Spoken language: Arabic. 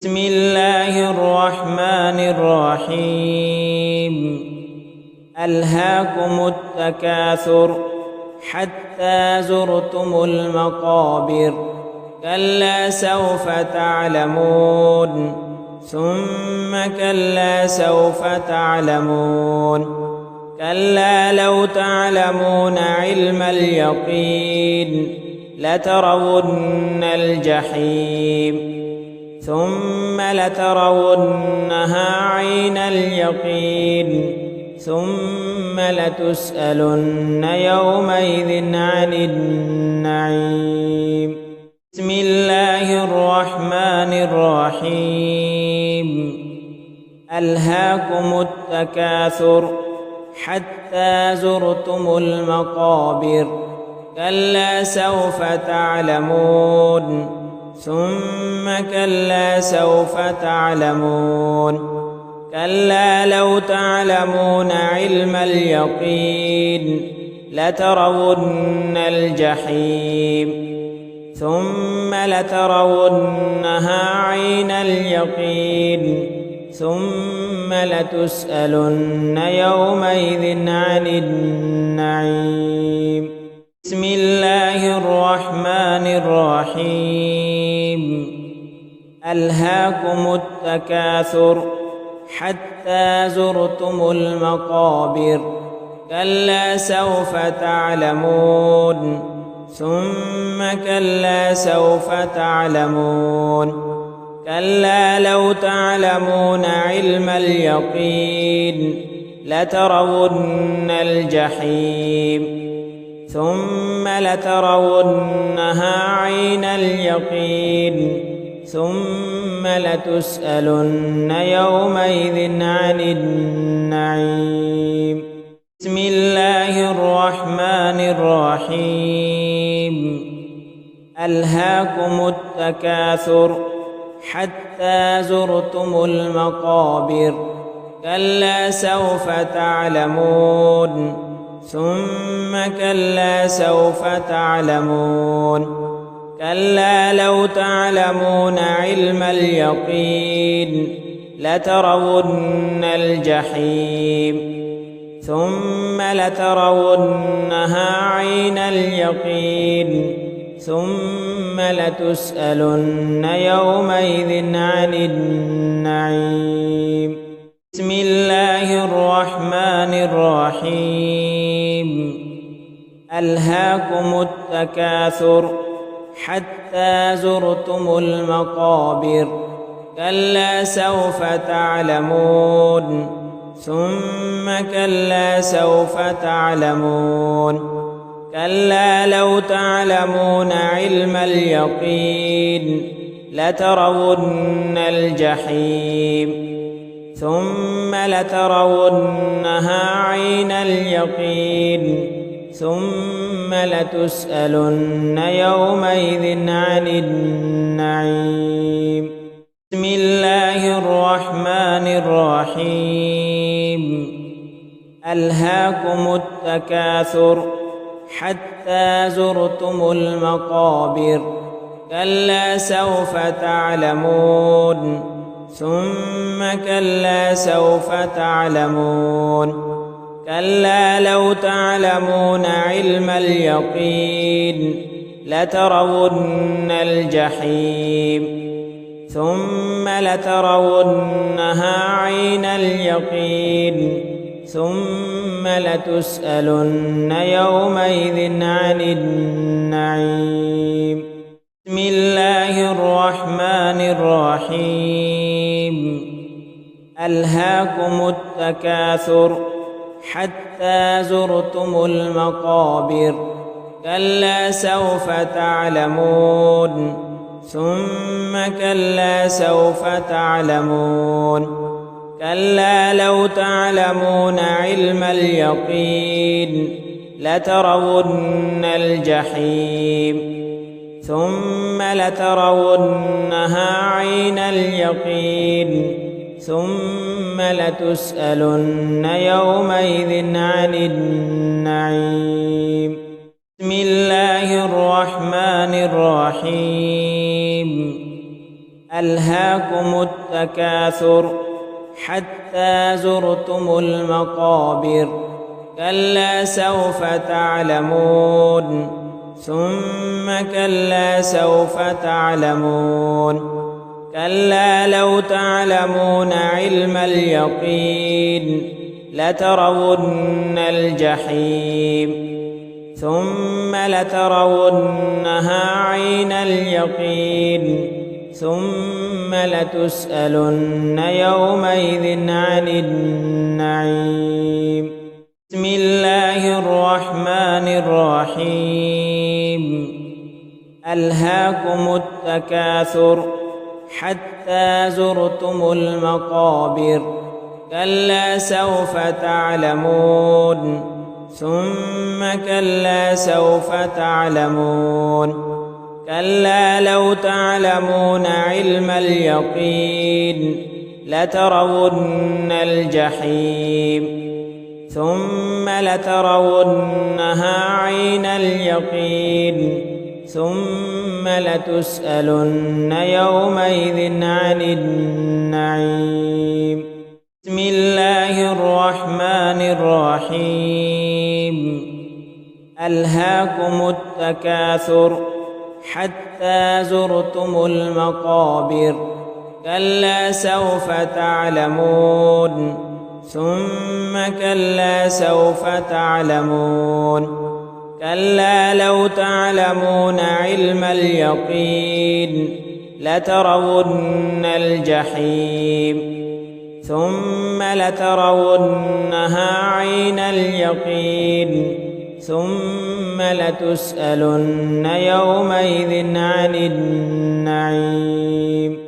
بسم الله الرحمن الرحيم. ألهاكم التكاثر حتى زرتم المقابر، كلا سوف تعلمون ثم كلا سوف تعلمون، كلا لو تعلمون علم اليقين لترون الجحيم ثم لترونها عين اليقين ثم لتسألن يومئذ عن النعيم. بسم الله الرحمن الرحيم. ألهاكم التكاثر حتى زرتم المقابر، كلا سوف تعلمون ثم كلا سوف تعلمون، كلا لو تعلمون علم اليقين لترون الجحيم ثم لترونها عين اليقين ثم لتسألن يومئذ عن النعيم. بسم الله الرحمن الرحيم. ألهاكم التكاثر حتى زرتم المقابر، كلا سوف تعلمون ثم كلا سوف تعلمون، كلا لو تعلمون علم اليقين لترون الجحيم ثم لترونها عين اليقين ثم لتسألن يومئذ عن النعيم. بسم الله الرحمن الرحيم. ألهاكم التكاثر حتى زرتم المقابر، كلا سوف تعلمون ثم كلا سوف تعلمون، كلا لو تعلمون علم اليقين لترون الجحيم ثم لترونها عين اليقين ثم لتسألن يومئذ عن النعيم. بسم الله الرحمن الرحيم. ألهاكم التكاثر حتى زرتم المقابر، كلا سوف تعلمون ثم كلا سوف تعلمون، كلا لو تعلمون علم اليقين لترون الجحيم ثم لترونها عين اليقين ثم لتسألن يومئذ عن النعيم. بسم الله الرحمن الرحيم. ألهاكم التكاثر حتى زرتم المقابر، كلا سوف تعلمون ثم كلا سوف تعلمون، كلا لو تعلمون علم اليقين لترون الجحيم ثم لترونها عين اليقين ثم لتسألن يومئذ عن النعيم. بسم الله الرحمن الرحيم. ألهاكم التكاثر حتى زرتم المقابر، كلا سوف تعلمون ثم كلا سوف تعلمون، كلا لو تعلمون علم اليقين لترون الجحيم ثم لترونها عين اليقين ثم لتسألن يومئذ عن النعيم. بسم الله الرحمن الرحيم. ألهاكم التكاثر حتى زرتم المقابر كلا سوف تعلمون ثم كلا سوف تعلمون كلا لو تعلمون علم اليقين لترون الجحيم ثم لترونها عين اليقين ثم لتسألن يومئذ عن النعيم بسم الله الرحمن الرحيم ألهاكم التكاثر حتى زرتم المقابر كلا سوف تعلمون ثم كلا سوف تعلمون كلا لو تعلمون علم اليقين لترون الجحيم ثم لترونها عين اليقين ثم لتسألن يومئذ عن النعيم بسم الله الرحمن الرحيم ألهاكم التكاثر حتى زرتم المقابر كلا سوف تعلمون ثم كلا سوف تعلمون كلا لو تعلمون علم اليقين لترون الجحيم ثم لترونها عين اليقين ثم لتسألن يومئذ عن النعيم